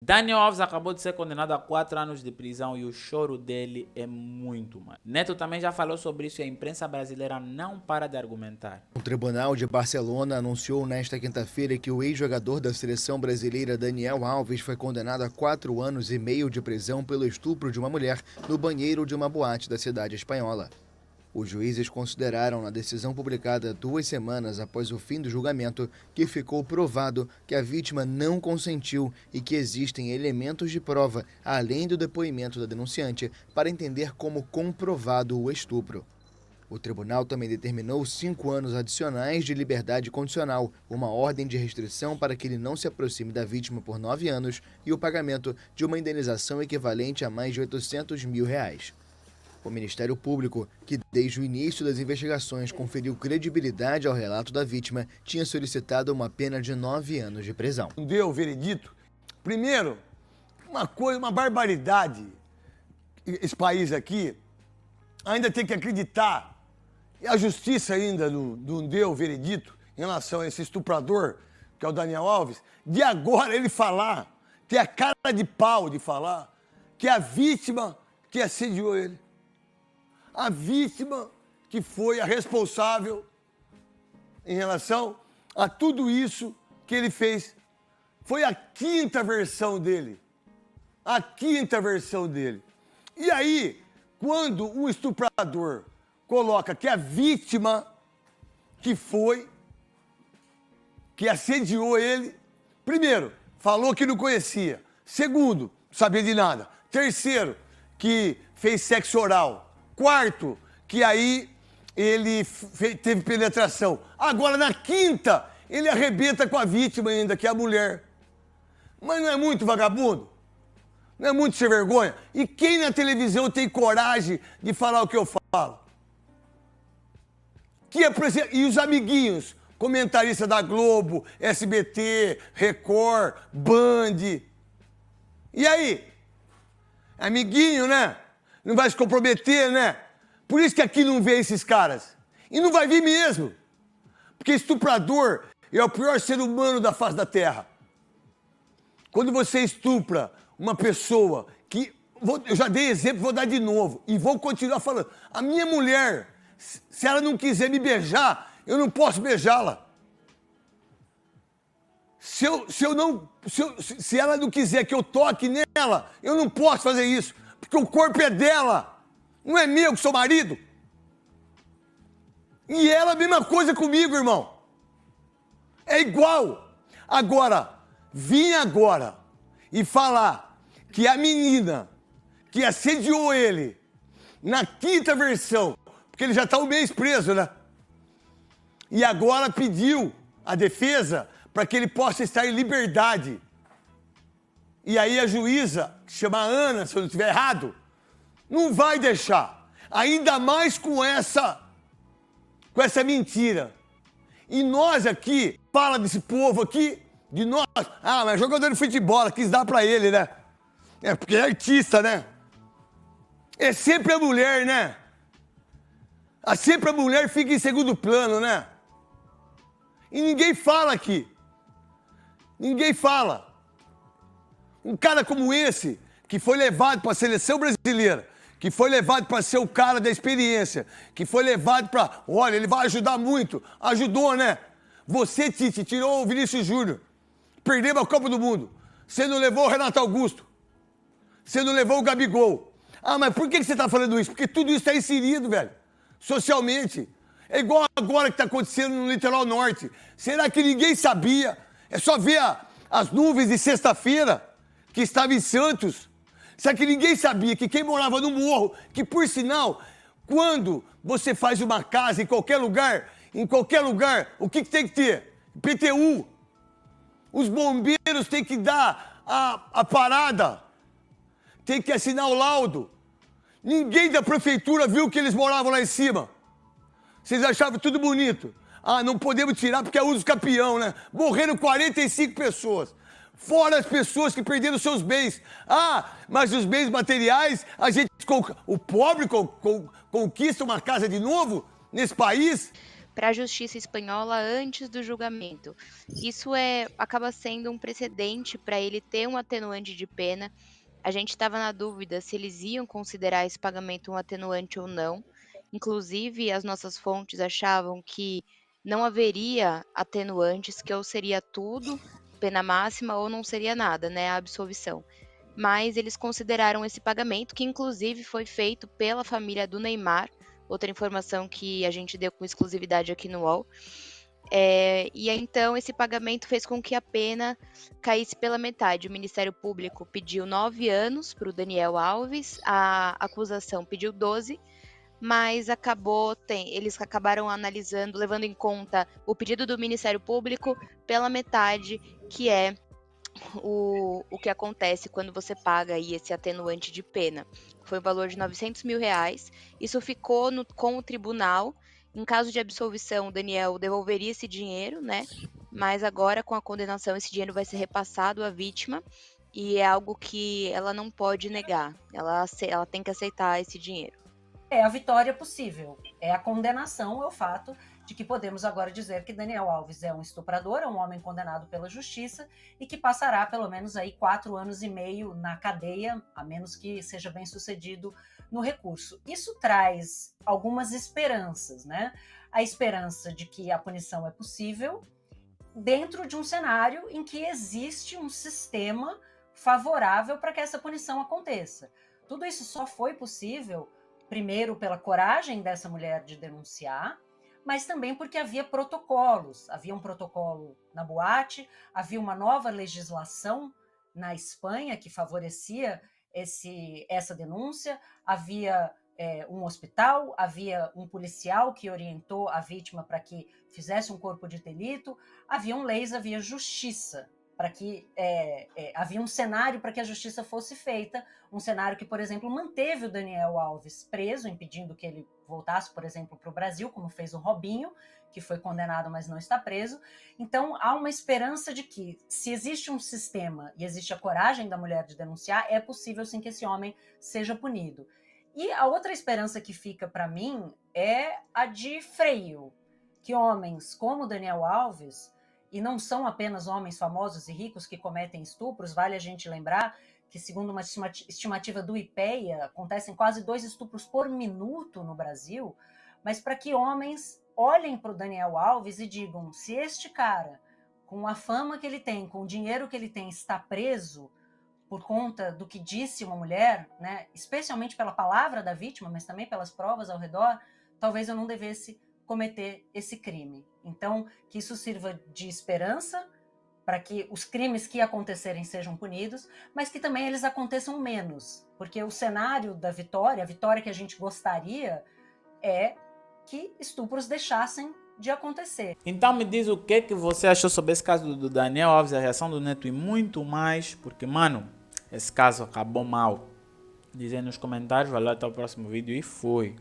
Daniel Alves acabou de ser condenado a 4 anos de prisão e o choro dele é muito maior. Neto também já falou sobre isso e a imprensa brasileira não para de argumentar. O Tribunal de Barcelona anunciou nesta quinta-feira que o ex-jogador da seleção brasileira Daniel Alves foi condenado a 4 anos e meio de prisão pelo estupro de uma mulher no banheiro de uma boate da cidade espanhola. Os juízes consideraram na decisão publicada 2 semanas após o fim do julgamento que ficou provado que a vítima não consentiu e que existem elementos de prova, além do depoimento da denunciante, para entender como comprovado o estupro. O tribunal também determinou 5 anos adicionais de liberdade condicional, uma ordem de restrição para que ele não se aproxime da vítima por 9 anos e o pagamento de uma indenização equivalente a mais de R$800 mil. O Ministério Público, que desde o início das investigações conferiu credibilidade ao relato da vítima, tinha solicitado uma pena de 9 anos de prisão. Deu o veredito. Primeiro, uma barbaridade. Esse país aqui ainda tem que acreditar. E a justiça ainda não deu o veredito em relação a esse estuprador, que é o Daniel Alves, de agora ele falar, ter a cara de pau de falar, que é a vítima que assediou ele. A vítima que foi a responsável em relação a tudo isso que ele fez. Foi a 5ª versão dele. A 5ª versão dele. E aí, quando o estuprador coloca que a vítima que assediou ele, primeiro, falou que não conhecia. Segundo, não sabia de nada. Terceiro, que fez sexo oral. Quarto, que aí ele teve penetração. Agora, na 5ª, ele arrebenta com a vítima ainda, que é a mulher. Mas não é muito vagabundo? Não é muito sem vergonha? E quem na televisão tem coragem de falar o que eu falo? E os amiguinhos, comentaristas da Globo, SBT, Record, Band. E aí? Amiguinho, né? Não vai se comprometer, né? Por isso que aqui não vê esses caras. E não vai vir mesmo. Porque estuprador é o pior ser humano da face da Terra. Quando você estupra uma pessoa que... Eu já dei exemplo, vou dar de novo. E vou continuar falando. A minha mulher, se ela não quiser me beijar, eu não posso beijá-la. Se ela não quiser que eu toque nela, eu não posso fazer isso. Porque o corpo é dela, não é meu que sou marido. E ela, a mesma coisa comigo, irmão. É igual. Agora, vir agora e falar que a menina que assediou ele na 5ª versão, porque ele já está um mês preso, né? E agora pediu a defesa para que ele possa estar em liberdade. E aí a juíza, que chama Ana, se eu não estiver errado, não vai deixar. Ainda mais com essa mentira. E nós aqui, fala desse povo aqui, de nós. Ah, mas jogador de futebol, quis dar pra ele, né? É, porque é artista, né? É sempre a mulher, né? Sempre a mulher fica em segundo plano, né? E ninguém fala aqui. Ninguém fala. Um cara como esse, que foi levado para a seleção brasileira, que foi levado para ser o cara da experiência, que foi levado para... Olha, ele vai ajudar muito. Ajudou, né? Você, Tite, tirou o Vinícius Júnior. Perdeu a Copa do Mundo. Você não levou o Renato Augusto. Você não levou o Gabigol. Ah, mas por que você está falando isso? Porque tudo isso está inserido, velho. Socialmente. É igual agora que está acontecendo no Litoral Norte. Será que ninguém sabia? É só ver as nuvens de sexta-feira que estava em Santos. Será que ninguém sabia que quem morava no morro, que por sinal, quando você faz uma casa em qualquer lugar, o que tem que ter? IPTU. Os bombeiros têm que dar a parada, tem que assinar o laudo. Ninguém da prefeitura viu que eles moravam lá em cima. Vocês achavam tudo bonito. Ah, não podemos tirar porque é uso capião, né? Morreram 45 pessoas. Fora as pessoas que perderam seus bens. Ah, mas os bens materiais, o pobre conquista uma casa de novo nesse país? para a justiça espanhola antes do julgamento. Isso acaba sendo um precedente para ele ter um atenuante de pena. A gente estava na dúvida se eles iam considerar esse pagamento um atenuante ou não. Inclusive, as nossas fontes achavam que não haveria atenuantes, que ou seria tudo pena máxima ou não seria nada, né, a absolvição. Mas eles consideraram esse pagamento, que inclusive foi feito pela família do Neymar, outra informação que a gente deu com exclusividade aqui no UOL. E então esse pagamento fez com que a pena caísse pela metade. O Ministério Público pediu 9 anos para o Daniel Alves, a acusação pediu 12, mas eles acabaram analisando, levando em conta o pedido do Ministério Público pela metade, que é o que acontece quando você paga aí esse atenuante de pena. Foi o valor de R$900 mil. Isso ficou com o tribunal. Em caso de absolvição, o Daniel devolveria esse dinheiro, né? Mas agora, com a condenação, esse dinheiro vai ser repassado à vítima e é algo que ela não pode negar. Ela tem que aceitar esse dinheiro. É a vitória possível, é a condenação, é o fato de que podemos agora dizer que Daniel Alves é um estuprador, é um homem condenado pela justiça e que passará pelo menos aí 4 anos e meio na cadeia, a menos que seja bem sucedido no recurso. Isso traz algumas esperanças, né? A esperança de que a punição é possível dentro de um cenário em que existe um sistema favorável para que essa punição aconteça. Tudo isso só foi possível primeiro pela coragem dessa mulher de denunciar, mas também porque havia protocolos. Havia um protocolo na boate, havia uma nova legislação na Espanha que favorecia essa denúncia, havia um hospital, havia um policial que orientou a vítima para que fizesse um corpo de delito, haviam leis, havia justiça, para que havia um cenário para que a justiça fosse feita, um cenário que, por exemplo, manteve o Daniel Alves preso, impedindo que ele voltasse, por exemplo, para o Brasil, como fez o Robinho, que foi condenado, mas não está preso. Então, há uma esperança de que, se existe um sistema e existe a coragem da mulher de denunciar, é possível sim que esse homem seja punido. E a outra esperança que fica para mim é a de freio, que homens como Daniel Alves, e não são apenas homens famosos e ricos que cometem estupros, vale a gente lembrar que, segundo uma estimativa do IPEA, acontecem quase 2 estupros por minuto no Brasil, mas para que homens olhem para o Daniel Alves e digam, se este cara, com a fama que ele tem, com o dinheiro que ele tem, está preso por conta do que disse uma mulher, né, especialmente pela palavra da vítima, mas também pelas provas ao redor, talvez eu não devesse cometer esse crime. Então, que isso sirva de esperança para que os crimes que acontecerem sejam punidos, mas que também eles aconteçam menos, porque o cenário da vitória, a vitória que a gente gostaria, é que estupros deixassem de acontecer. Então me diz o que você achou sobre esse caso do Daniel Alves, a reação do Neto e muito mais, porque, mano, esse caso acabou mal. Diz aí nos comentários, valeu, até o próximo vídeo e fui.